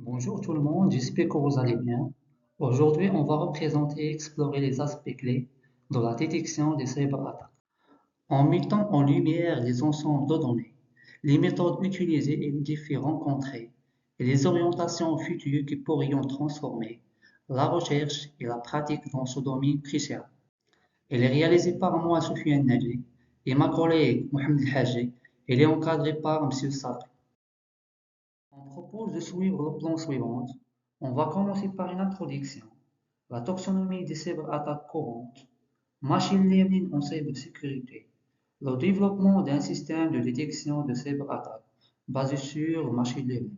Bonjour tout le monde, j'espère que vous allez bien. Aujourd'hui, on va représenter et explorer les aspects clés de la détection des cyberattaques, en mettant en lumière les ensembles de données, les méthodes utilisées et les défis rencontrés, et les orientations futures qui pourraient transformer la recherche et la pratique dans ce domaine crucial. Elle est réalisée par moi, Soufiane Naji, et ma collègue Mohamed El Hadji. Elle est encadrée par M. Sadri. On propose de suivre le plan suivant. On va commencer par une introduction, la taxonomie des cyberattaques courantes, machine learning en cybersécurité, le développement d'un système de détection de cyberattaques basé sur machine learning.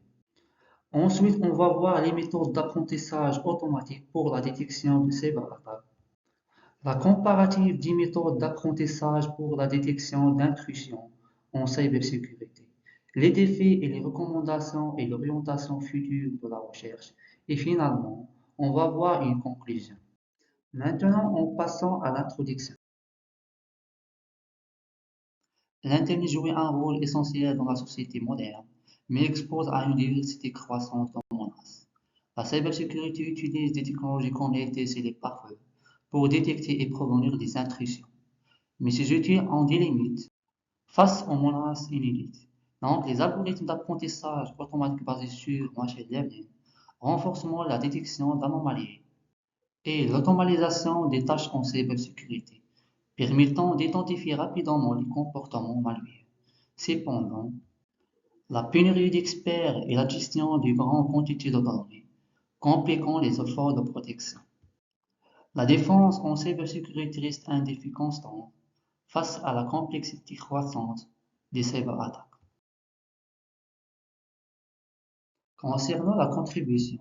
Ensuite, on va voir les méthodes d'apprentissage automatique pour la détection de cyberattaques, la comparative des méthodes d'apprentissage pour la détection d'intrusion en cybersécurité, les défis et les recommandations et l'orientation future de la recherche. Et finalement, on va voir une conclusion. Maintenant, en passant à l'introduction. L'Internet joue un rôle essentiel dans la société moderne, mais expose à une diversité croissante de menaces. La cybersécurité utilise des technologies connectées et les pare-feux pour détecter et prévenir des intrusions. Mais ces outils ont des limites face aux menaces inédites. Donc, les algorithmes d'apprentissage automatique basés sur machine learning, renforcement de la détection d'anomalies et l'automatisation des tâches en cybersécurité, permettant d'identifier rapidement les comportements malveillants. Cependant, la pénurie d'experts et la gestion de grandes quantités de données compliquant les efforts de protection. La défense en cybersécurité reste un défi constant face à la complexité croissante des cyberattaques. Concernant la contribution,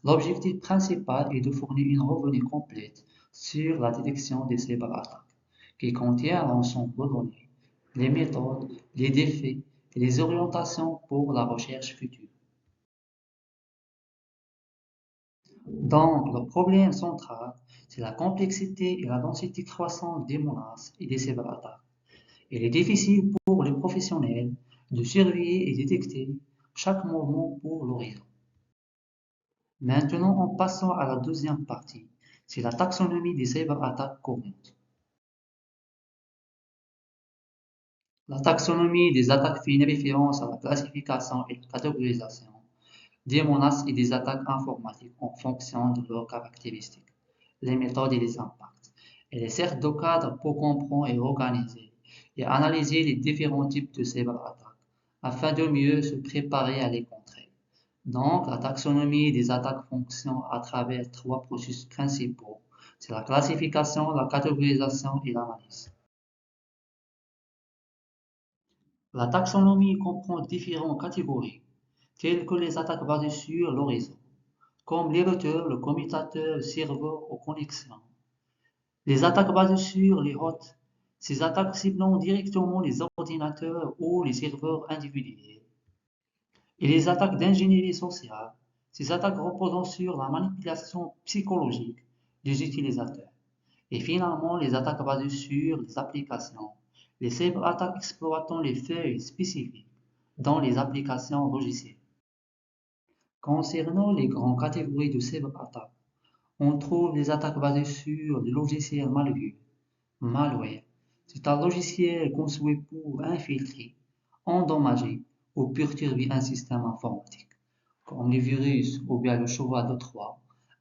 l'objectif principal est de fournir une revue complète sur la détection des cyberattaques, qui contient l'ensemble de données, les méthodes, les défis et les orientations pour la recherche future. Donc, le problème central, c'est la complexité et la densité croissante des menaces et des cyberattaques. Il est difficile pour les professionnels de surveiller et détecter chaque mouvement pour le réseau. Maintenant, en passant à la deuxième partie, c'est la taxonomie des cyberattaques courantes. La taxonomie des attaques fait une référence à la classification et la catégorisation des menaces et des attaques informatiques en fonction de leurs caractéristiques, les méthodes et les impacts. Elle sert de cadre pour comprendre et organiser et analyser les différents types de cyberattaques afin de mieux se préparer à les contrer. Donc, la taxonomie des attaques fonctionne à travers trois processus principaux. C'est la classification, la catégorisation et l'analyse. La taxonomie comprend différentes catégories, telles que les attaques basées sur le réseau, comme les routeurs, le commutateur, le serveur aux connexions. Les attaques basées sur les hosts, ces attaques ciblant directement les ordinateurs ou les serveurs individuels. Et les attaques d'ingénierie sociale, ces attaques reposant sur la manipulation psychologique des utilisateurs. Et finalement, les attaques basées sur les applications, les cyberattaques exploitant les feuilles spécifiques dans les applications logicielles. Concernant les grandes catégories de cyberattaques, on trouve les attaques basées sur les logiciels malveillants, malware. C'est un logiciel conçu pour infiltrer, endommager ou perturber un système informatique, comme les virus ou bien le cheval de Troie,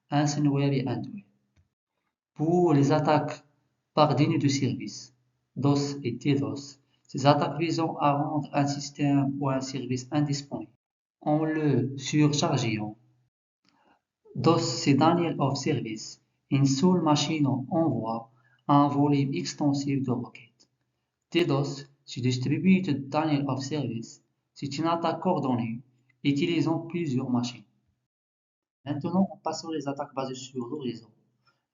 ransomware et adware. Pour les attaques par déni de service, DOS et DDoS, ces attaques visant à rendre un système ou un service indisponible en le surchargeant. DOS, c'est Denial of Service. Une seule machine envoie un volume extensif de requêtes. DDoS, c'est Distributed Denial of Service. C'est une attaque coordonnée utilisant plusieurs machines. Maintenant, on passe sur les attaques basées sur le réseau.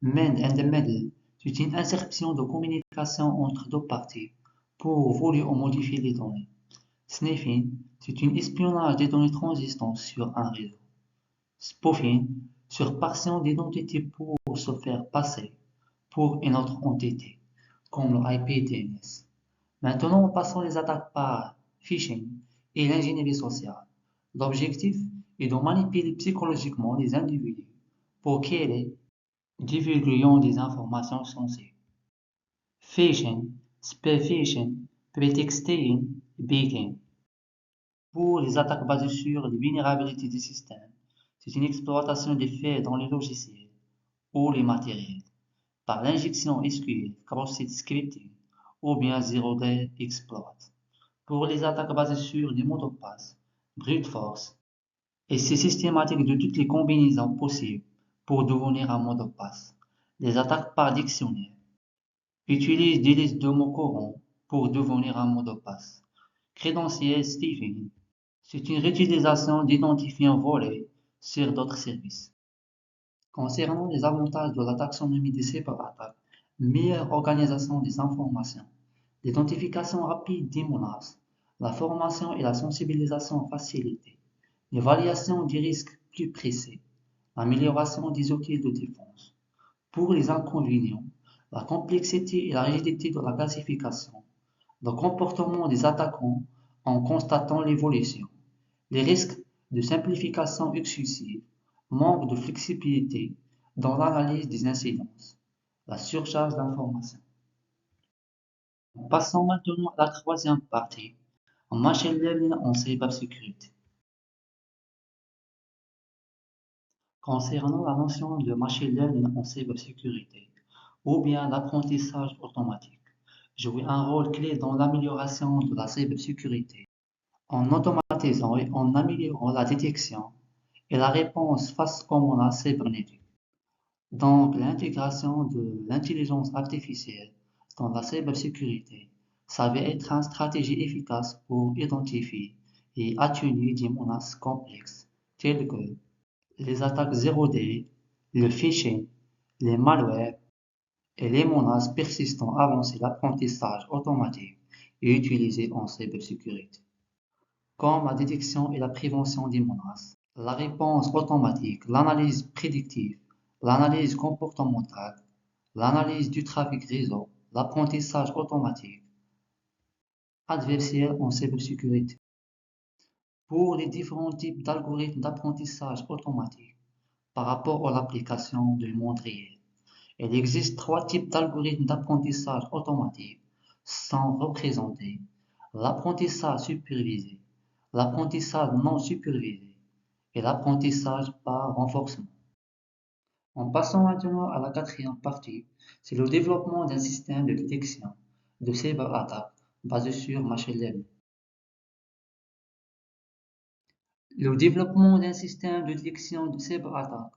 Man in the Middle, c'est une insertion de communication entre deux parties pour voler ou modifier les données. Sniffing, c'est un espionnage des données transistantes sur un réseau. Spoofing, surpartition d'identité pour se faire passer pour une autre entité, comme le IP-DNS. Maintenant, passons les attaques par phishing et l'ingénierie sociale. L'objectif et de manipuler psychologiquement les individus pour qu'ils divulguent des informations sensibles. Phishing, spearphishing, pretexting et baiting. Pour les attaques basées sur les vulnérabilités des systèmes, c'est une exploitation des faits dans les logiciels ou les matériels par l'injection SQL, cross-site scripting ou bien zero-day exploit. Pour les attaques basées sur les mots de passe, brute force, et c'est systématique de toutes les combinaisons possibles pour devenir un mot de passe. Les attaques par dictionnaire utilisent des listes de mots courants pour devenir un mot de passe. Crédentiel stuffing, c'est une réutilisation d'identifiants volés sur d'autres services. Concernant les avantages de la taxonomie des cyberattaques, meilleure organisation des informations, l'identification rapide des menaces, la formation et la sensibilisation facilitée, l'évaluation des risques plus précis, l'amélioration des outils de défense. Pour les inconvénients, la complexité et la rigidité de la classification, le comportement des attaquants en constatant l'évolution, les risques de simplification excessive, manque de flexibilité dans l'analyse des incidences, la surcharge d'informations. Passons maintenant à la troisième partie, en machine learning en cybersécurité. Concernant la notion de machine learning en cybersécurité, ou bien l'apprentissage automatique, joue un rôle clé dans l'amélioration de la cybersécurité, en automatisant et en améliorant la détection et la réponse face aux menaces cybernétiques. Donc, l'intégration de l'intelligence artificielle dans la cybersécurité s'avère être une stratégie efficace pour identifier et atténuer des menaces complexes telles que les attaques 0D, le phishing, les malwares et les menaces persistantes avancées l'apprentissage automatique et utilisé en cybersécurité, comme la détection et la prévention des menaces, la réponse automatique, l'analyse prédictive, l'analyse comportementale, l'analyse du trafic réseau, l'apprentissage automatique, adversaire en cybersécurité. Pour les différents types d'algorithmes d'apprentissage automatique par rapport à l'application du monde réel, il existe trois types d'algorithmes d'apprentissage automatique sont représentés: l'apprentissage supervisé, l'apprentissage non supervisé et l'apprentissage par renforcement. En passant maintenant à la quatrième partie, c'est le développement d'un système de détection de cyberattaques basé sur machine learning. Le développement d'un système de détection de cyberattaques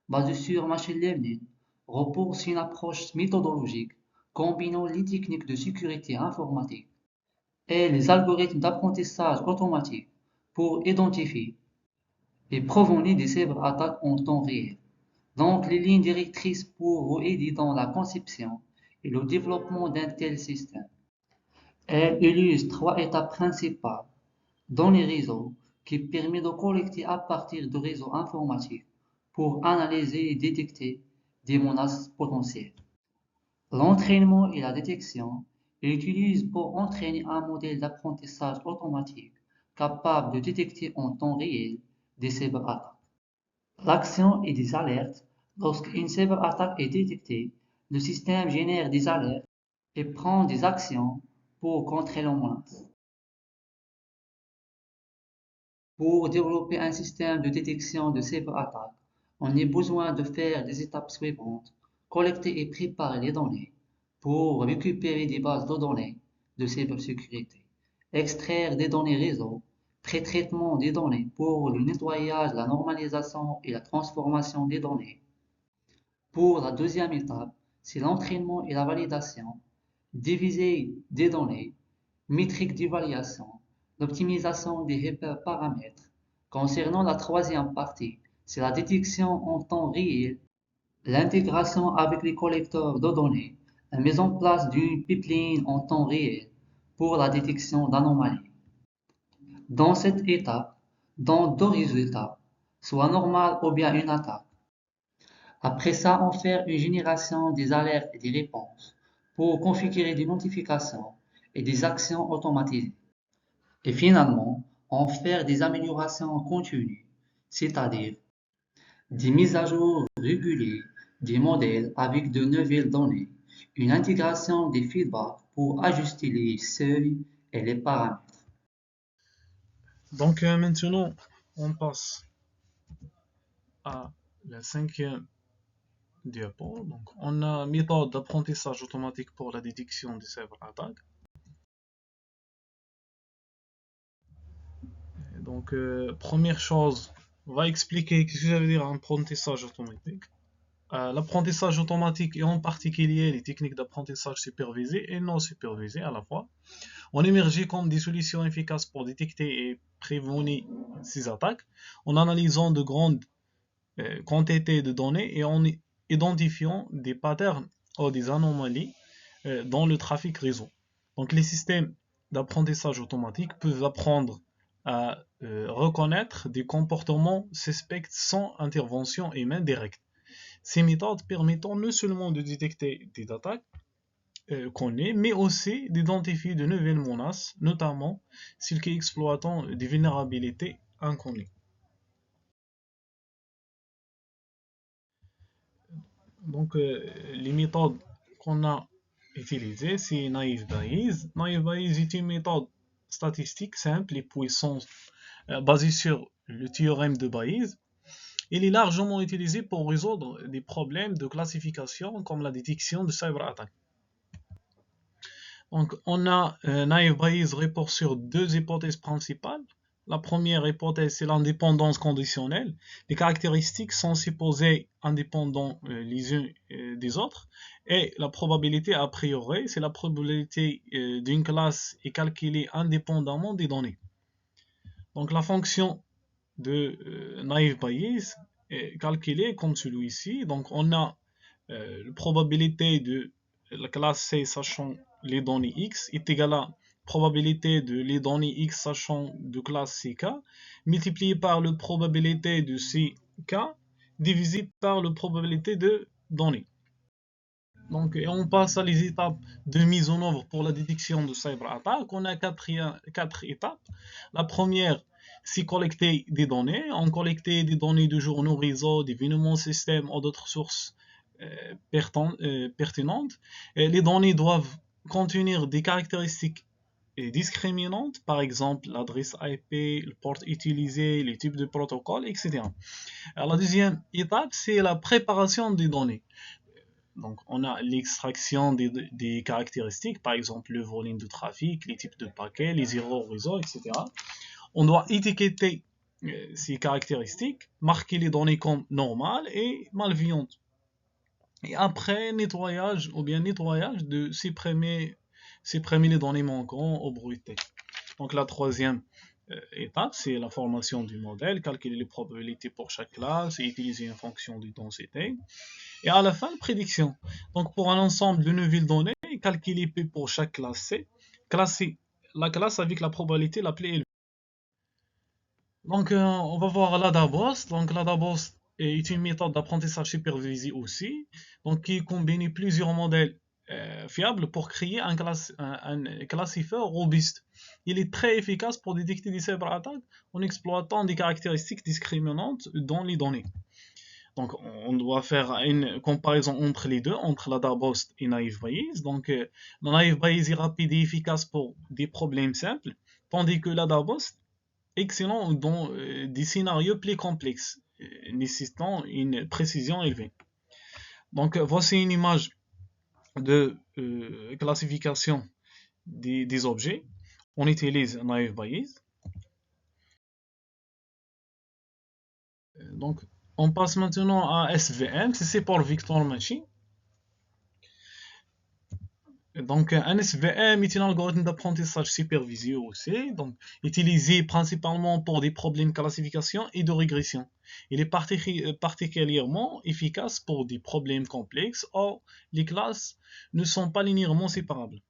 basé sur machine learning repose sur une approche méthodologique combinant les techniques de sécurité informatique et les algorithmes d'apprentissage automatique pour identifier et prévenir des cyberattaques en temps réel. Donc, les lignes directrices pour vous aider dans la conception et le développement d'un tel système. Elles illustrent trois étapes principales dans les réseaux qui permettent de collecter à partir de réseaux informatiques pour analyser et détecter des menaces potentielles. L'entraînement et la détection utilisent pour entraîner un modèle d'apprentissage automatique capable de détecter en temps réel des cyberattaques. L'action et des alertes. Lorsqu'une cyberattaque est détectée, le système génère des alertes et prend des actions pour contrer la menace. Pour développer un système de détection de cyberattaques, on a besoin de faire des étapes suivantes: collecter et préparer les données pour récupérer des bases de données de cybersécurité, extraire des données réseau, pré-traitement des données pour le nettoyage, la normalisation et la transformation des données. Pour la deuxième étape, c'est l'entraînement et la validation, diviser des données, métriques d'évaluation, l'optimisation des hyperparamètres. Concernant la troisième partie, c'est la détection en temps réel, l'intégration avec les collecteurs de données, la mise en place d'une pipeline en temps réel pour la détection d'anomalies. Dans cette étape, dans deux résultats, soit normal ou bien une attaque. Après ça, on fait une génération des alertes et des réponses pour configurer des notifications et des actions automatisées. Et finalement, on fait des améliorations continues c'est-à-dire des mises à jour régulières des modèles avec de nouvelles données, une intégration des feedbacks pour ajuster les seuils et les paramètres. Donc maintenant, on passe à la cinquième diapo. Donc, on a méthode d'apprentissage automatique pour la détection des cyberattaques. Donc, première chose, on va expliquer ce que ça veut dire un apprentissage automatique. L'apprentissage automatique et en particulier les techniques d'apprentissage supervisé et non supervisé à la fois ont émergé comme des solutions efficaces pour détecter et prévenir ces attaques en analysant de grandes quantités de données et en identifiant des patterns ou des anomalies dans le trafic réseau. Donc les systèmes d'apprentissage automatique peuvent apprendre à reconnaître des comportements suspects sans intervention humaine directe. Ces méthodes permettant non seulement de détecter des attaques connues, mais aussi d'identifier de nouvelles menaces, notamment celles qui exploitent des vulnérabilités inconnues. Donc, les méthodes qu'on a utilisées, c'est Naive Bayes. Naive Bayes est une méthode statistique simple et puissante basée sur le théorème de Bayes. Il est largement utilisé pour résoudre des problèmes de classification comme la détection de cyberattaques. Donc, on a Naive Bayes repose sur deux hypothèses principales. La première hypothèse, c'est l'indépendance conditionnelle. Les caractéristiques sont supposées indépendantes les unes des autres. Et la probabilité a priori, c'est la probabilité d'une classe est calculée indépendamment des données. Donc, la fonction de Naive Bayes est calculée comme celui-ci. Donc, on a la probabilité de la classe C sachant les données X est égale à la probabilité de les données X sachant de classe CK multiplié par la probabilité de CK divisé par la probabilité de données. Donc, et on passe à les étapes de mise en œuvre pour la détection de cyberattaques. On a quatre étapes. La première, c'est collecter des données. On collecte des données de journaux, réseaux, d'événements, systèmes ou d'autres sources pertinentes. Et les données doivent contenir des caractéristiques discriminantes, par exemple l'adresse IP, le port utilisé, les types de protocoles, etc. Alors, la deuxième étape, c'est la préparation des données. Donc, on a l'extraction des caractéristiques, par exemple le volume de trafic, les types de paquets, les erreurs au réseau, etc. On doit étiqueter ces caractéristiques, marquer les données comme normales et malveillantes. Et après, nettoyage ou bien nettoyage de supprimer les données manquantes ou brutées. Donc, la troisième étape, c'est la formation du modèle, calculer les probabilités pour chaque classe et utiliser une fonction de densité. Et à la fin, prédiction. Donc, pour un ensemble de nouvelles données, calculer P pour chaque classe C, classer la classe avec la probabilité la plus élevée. Donc, on va voir l'ADABOS. Donc, l'ADABOS est une méthode d'apprentissage supervisé aussi, donc qui combine plusieurs modèles fiables pour créer un classifieur robuste. Il est très efficace pour détecter des cyberattaques en exploitant des caractéristiques discriminantes dans les données. Donc, on doit faire une comparaison entre les deux, entre la DARBOST et Naive Bayes. Donc, la Naive Bayes est rapide et efficace pour des problèmes simples, tandis que la DARBOST est excellent dans des scénarios plus complexes, nécessitant une précision élevée. Donc, voici une image de classification des objets. On utilise Naive Bayes. Donc, on passe maintenant à SVM, c'est pour Victor Machine. Donc, un SVM est un algorithme d'apprentissage supervisé aussi, donc utilisé principalement pour des problèmes de classification et de régression. Il est particulièrement efficace pour des problèmes complexes. Or, les classes ne sont pas linéairement séparables.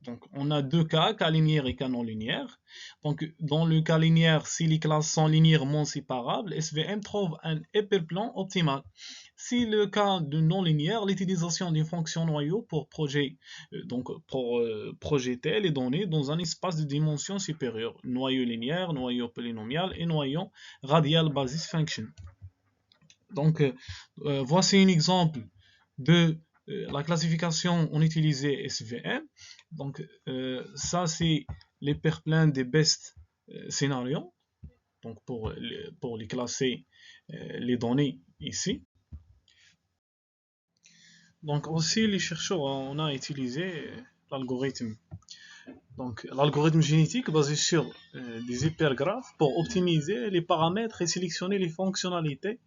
Donc, on a deux cas linéaire et cas non linéaire. Donc, dans le cas linéaire, si les classes sont linéairement séparables, SVM trouve un hyperplan optimal. Si le cas de non linéaire, l'utilisation d'une fonction noyau pour projeter les données dans un espace de dimension supérieure, noyau linéaire, noyau polynomial et noyau radial basis function. Donc, voici un exemple de la classification on utilisait SVM. Donc, ça, c'est l'hyperplan des best scénarios. Donc, pour les classer les données ici. Donc, aussi, les chercheurs, on a utilisé l'algorithme. Donc, l'algorithme génétique basé sur des hypergraphes pour optimiser les paramètres et sélectionner les fonctionnalités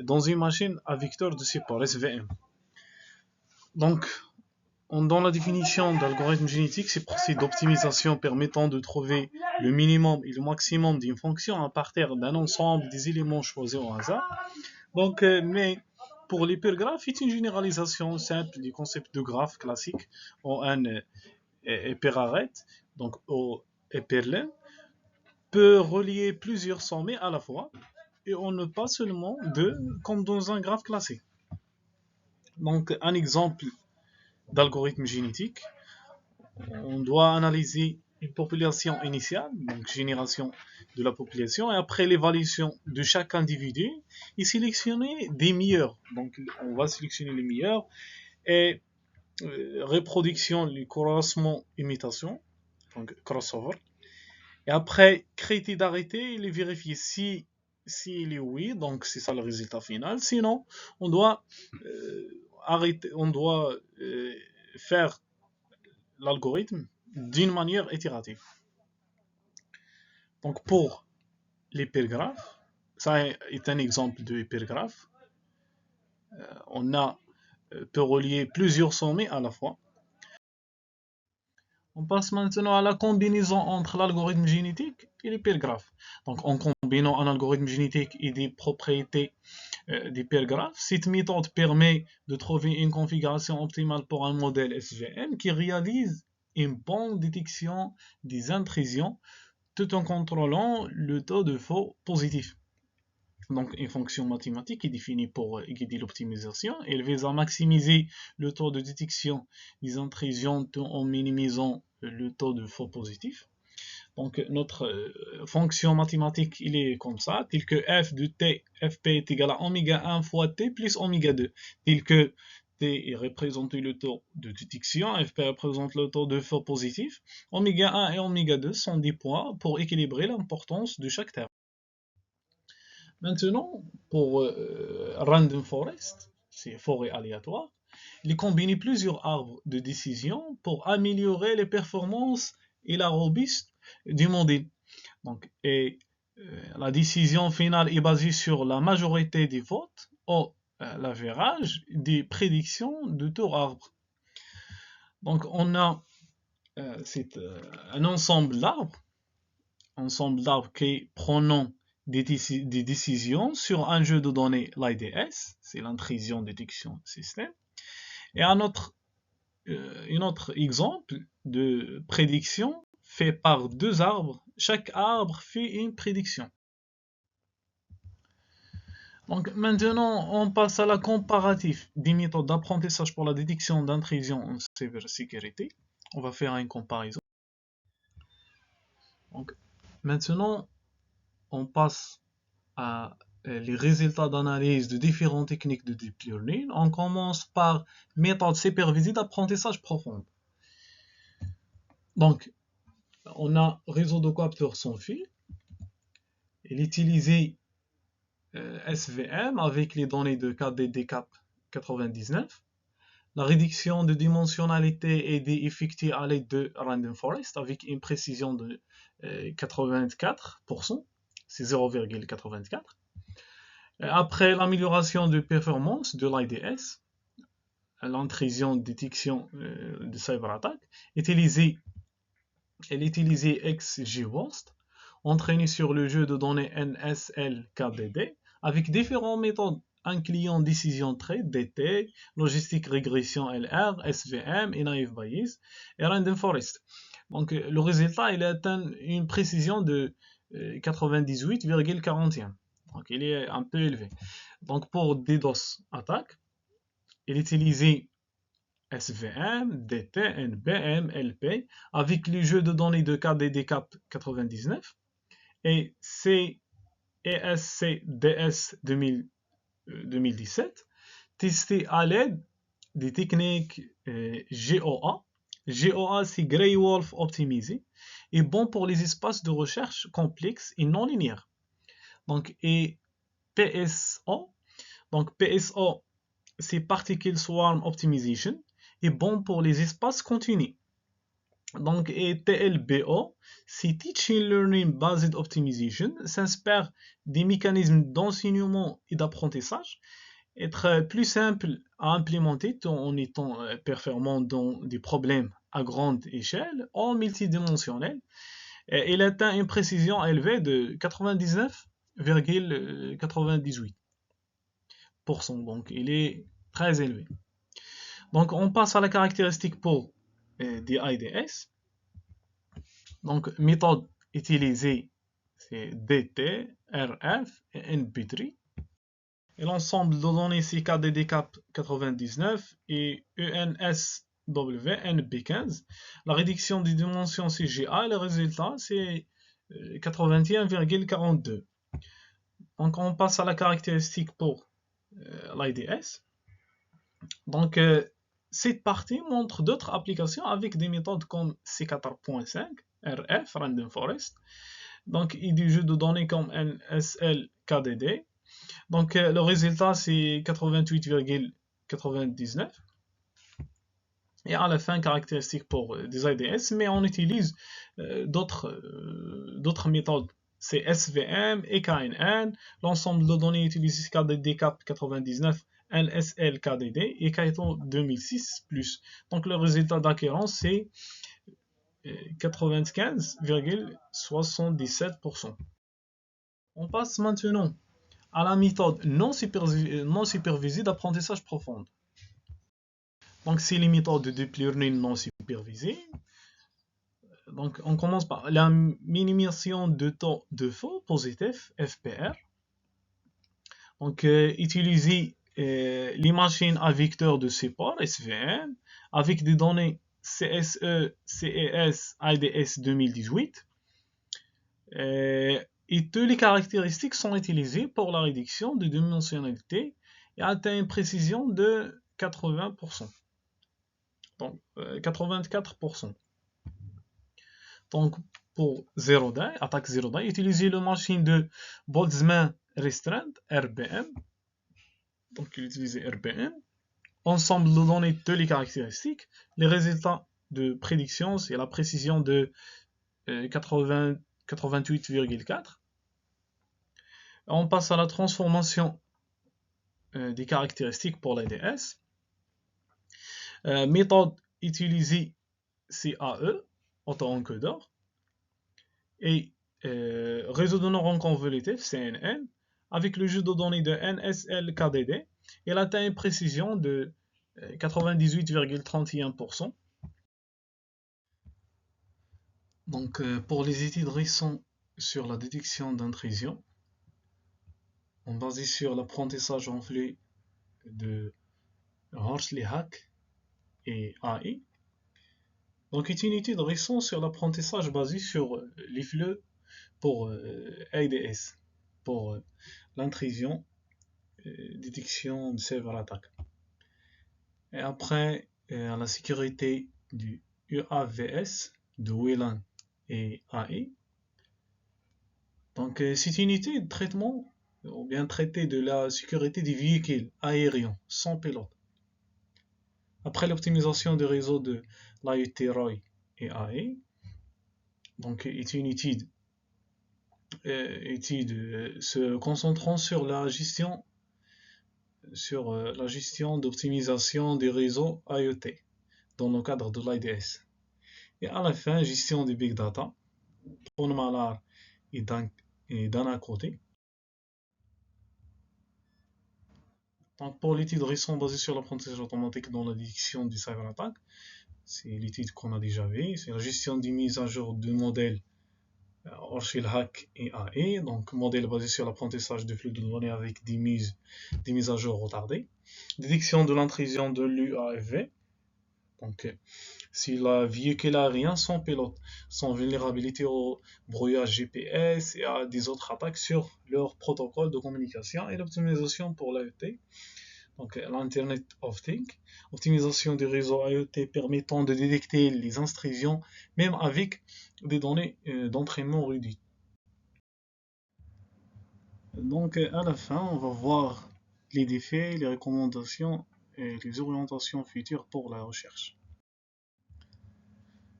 dans une machine à vecteur de support, SVM. Donc, dans la définition d'algorithme génétique, c'est procédé d'optimisation permettant de trouver le minimum et le maximum d'une fonction à partir d'un ensemble des éléments choisis au hasard. Donc, mais pour l'hypergraphe, c'est une généralisation simple du concept de graphe classique en un hyperarrête, donc au hyperlin, peut relier plusieurs sommets à la fois et on ne pas seulement deux comme dans un graphe classique. Donc, un exemple d'algorithme génétique, on doit analyser une population initiale, donc génération de la population, et après l'évaluation de chaque individu, et sélectionner des meilleurs. Donc, on va sélectionner les meilleurs, et reproduction, le croisement, imitation, donc crossover. Et après, critère d'arrêter, il est vérifié si il est oui, donc c'est ça le résultat final. Sinon, on doit arrêter, on doit faire l'algorithme d'une manière itérative. Donc pour l'hypergraphe, ça est un exemple de hypergraphe. On peut relier plusieurs sommets à la fois. On passe maintenant à la combinaison entre l'algorithme génétique et l'hypergraphe. Donc en combinant un algorithme génétique et des propriétés d'hypergraphe, cette méthode permet de trouver une configuration optimale pour un modèle SVM qui réalise une bonne détection des intrusions tout en contrôlant le taux de faux positif. Donc une fonction mathématique est définie pour guider l'optimisation. Elle vise à maximiser le taux de détection des intrusions tout en minimisant le taux de faux positifs. Donc notre fonction mathématique, il est comme ça, tel que f de t, fp est égal à oméga 1 fois t plus oméga 2, tel que t représente le taux de détection, fp représente le taux de faux positif, oméga 1 et oméga 2 sont des points pour équilibrer l'importance de chaque terme. Maintenant, pour random forest, c'est forêt aléatoire, il combine plusieurs arbres de décision pour améliorer les performances et la robustesse du modèle. Donc, la décision finale est basée sur la majorité des votes ou l'avérage des prédictions de tout arbre. Donc, on a un ensemble d'arbres qui prenant des décisions sur un jeu de données, l'IDS, c'est l'intrusion détection système, et un autre exemple de prédiction fait par deux arbres. Chaque arbre fait une prédiction. Donc maintenant, on passe à la comparative des méthodes d'apprentissage pour la détection d'intrusion en cybersécurité. On va faire une comparaison. Donc maintenant, on passe à les résultats d'analyse de différentes techniques de deep learning. On commence par méthode supervisée d'apprentissage profond. Donc, on a réseau de capteurs sans fil. Il utilisait SVM avec les données de KDD-CAP 99. La réduction de dimensionnalité est effectuée à l'aide de Random Forest avec une précision de 84%, c'est 0,84. Après l'amélioration de performance de l'IDS, l'intrusion de détection de cyberattaque, elle utilisait XGWorst, entraîné sur le jeu de données NSLKDD, avec différentes méthodes un client décision trade DT, logistique régression LR, SVM et naive Bayes et random forest. Donc le résultat il atteint une précision de 98,41. Donc il est un peu élevé. Donc pour DDoS attaque, il utilisait SVM, DT, NBM, LP avec le jeu de données de KDD-CAP 99 et CESCDS 2017 testé à l'aide des techniques GOA. GOA c'est Grey Wolf optimisé et bon pour les espaces de recherche complexes et non linéaires. Donc et PSO, donc PSO c'est Particle Swarm Optimization et bon pour les espaces continus. Donc, et TLBO, c'est Teaching Learning Based Optimization, s'inspire des mécanismes d'enseignement et d'apprentissage, être plus simple à implémenter tout en étant performant dans des problèmes à grande échelle, en multidimensionnel. Il atteint une précision élevée de 99,98%, donc il est très élevé. Donc on passe à la caractéristique pour des IDS. Donc méthode utilisée c'est DT, RF et NP3. Et l'ensemble de données c'est KDD-CAP 99 et ENSW NP15. La réduction des dimensions CGA, le résultat c'est 81,42. Donc on passe à la caractéristique pour l'IDS. Donc cette partie montre d'autres applications avec des méthodes comme C4.5, RF, Random Forest, donc et du jeu de données comme NSLKDD. Donc le résultat c'est 88,99. Et à la fin, caractéristique pour des IDS, mais on utilise d'autres méthodes. C'est SVM et KNN. L'ensemble de données utilisées c'est KDD-CAP 99, LSL-KDD et Kaito 2006+. Donc le résultat d'acquérance c'est 95,77%. On passe maintenant à la méthode non supervisée d'apprentissage profond. Donc c'est les méthodes de deep learning non supervisées. Donc on commence par la minimisation de taux de faux positif, FPR. Donc utiliser les machines à vecteurs de support, SVM, avec des données CSE, CES, IDS 2018. Et toutes les caractéristiques sont utilisées pour la réduction de dimensionnalité et atteint une précision de 80%. Donc 84%. Donc pour zero day, attaque zero day, utiliser la machine de Boltzmann Restreint, RBM. Donc utiliser RBM. Ensemble de données de les caractéristiques. Les résultats de prédiction, c'est la précision de 88,4. On passe à la transformation des caractéristiques pour l'ADS. Méthode utilisée CAE, auto-encodeur, et réseau de neurones convolutifs, CNN, avec le jeu de données de NSLKDD, il atteint une précision de 98,31%. Donc pour les études récentes sur la détection d'intrusion, on basé sur l'apprentissage en flux de Horsley-Hack et AI. Donc c'est une étude récente sur l'apprentissage basé sur les flux pour ADS, pour l'intrusion, détection de serveur attaque. Et après, la sécurité du UAVS, de WLAN et AI. Donc c'est une étude de traitement ou bien traité de la sécurité des véhicules aériens sans pilote. Après l'optimisation des réseaux de l'IoT ROI et AI, donc est une étude se concentrant sur la gestion d'optimisation des réseaux IoT dans le cadre de l'IDS. Et à la fin, gestion des big data, Ponemalard et d'un côté. Donc, pour l'étude récente basée sur l'apprentissage automatique dans la détection des cyberattaques, c'est l'étude qu'on a déjà vue, c'est la gestion des mises à jour de modèles Orshil-Hack et AI, donc modèle basé sur l'apprentissage de flux de données avec des mises à jour retardées, détection de l'intrusion de l'UAV, donc si la véhicule aérien sans pilote, sans vulnérabilité au brouillage GPS et à des autres attaques sur leur protocole de communication et l'optimisation pour l'IoT, donc l'Internet of Things, optimisation des réseaux IoT permettant de détecter les intrusions même avec des données d'entraînement réduites. Donc à la fin, on va voir les défis, les recommandations et les orientations futures pour la recherche.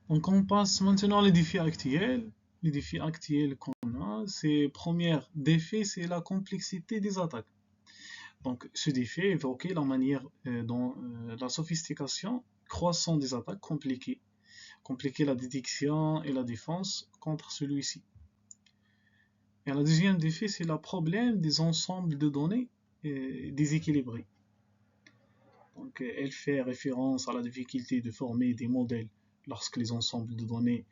Donc on passe maintenant aux défis actuels. Les défis actuels qu'on a, c'est premier défi, c'est la complexité des attaques. Donc ce défi évoquait la manière dont la sophistication croissante des attaques compliquer la détection et la défense contre celui-ci. Et le deuxième défi, c'est le problème des ensembles de données déséquilibrés. Donc elle fait référence à la difficulté de former des modèles lorsque les ensembles de données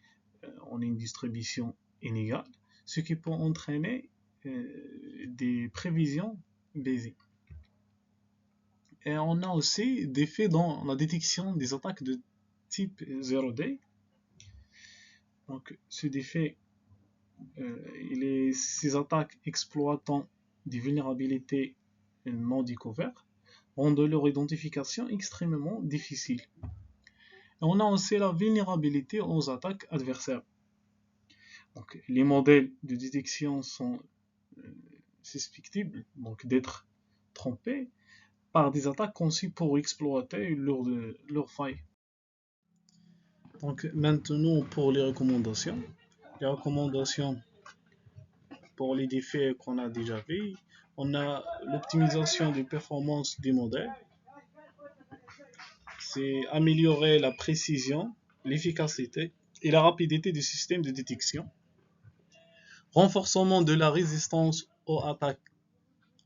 ont une distribution inégale, ce qui peut entraîner des prévisions biaisées. Et on a aussi des faits dans la détection des attaques de type 0D. Donc ce défi, ces attaques exploitant des vulnérabilités non découvertes rendent leur identification extrêmement difficile. Et on a aussi la vulnérabilité aux attaques adversaires. Donc, les modèles de détection sont susceptibles d'être trompés par des attaques conçues pour exploiter leurs failles. Donc maintenant pour les recommandations. Les recommandations pour les défis qu'on a déjà vus, on a l'optimisation des performances des modèles, c'est améliorer la précision, l'efficacité et la rapidité du système de détection, renforcement de la résistance aux attaques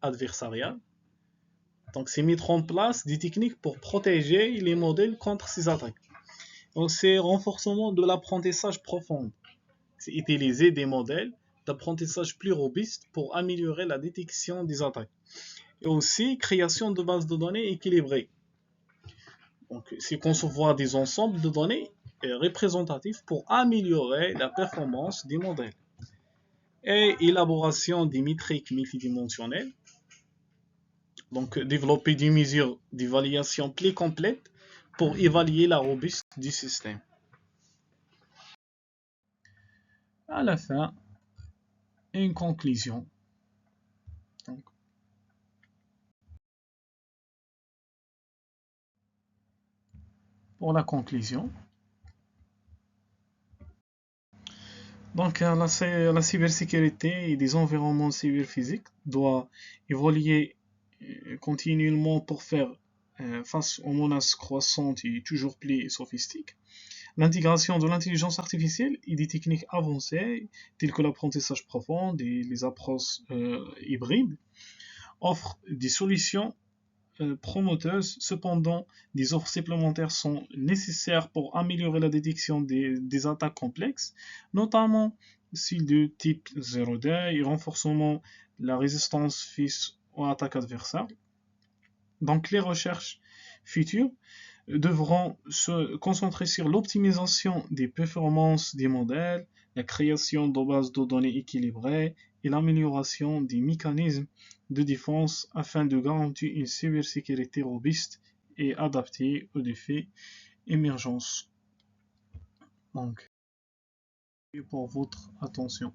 adversariales. Donc, c'est mettre en place des techniques pour protéger les modèles contre ces attaques. Donc, c'est renforcement de l'apprentissage profond. C'est utiliser des modèles d'apprentissage plus robustes pour améliorer la détection des attaques. Et aussi, création de bases de données équilibrées. Donc, c'est concevoir des ensembles de données représentatifs pour améliorer la performance des modèles. Et élaboration des métriques multidimensionnelles. Donc, développer des mesures d'évaluation plus complètes pour évaluer la robustesse du système. À la fin, une conclusion. Donc, pour la conclusion, donc la cybersécurité et des environnements cyberphysiques doivent évoluer continuellement pour faire face aux menaces croissantes et toujours plus sophistiquées. L'intégration de l'intelligence artificielle et des techniques avancées telles que l'apprentissage profond et les approches hybrides offrent des solutions promoteuses. Cependant, des offres supplémentaires sont nécessaires pour améliorer la détection des attaques complexes, notamment celles de type 0D et renforcement de la résistance face aux attaques adversaires. Donc les recherches futures devront se concentrer sur l'optimisation des performances des modèles, la création de bases de données équilibrées et l'amélioration des mécanismes de défense afin de garantir une cybersécurité robuste et adaptée aux défis émergents. Donc, merci pour votre attention.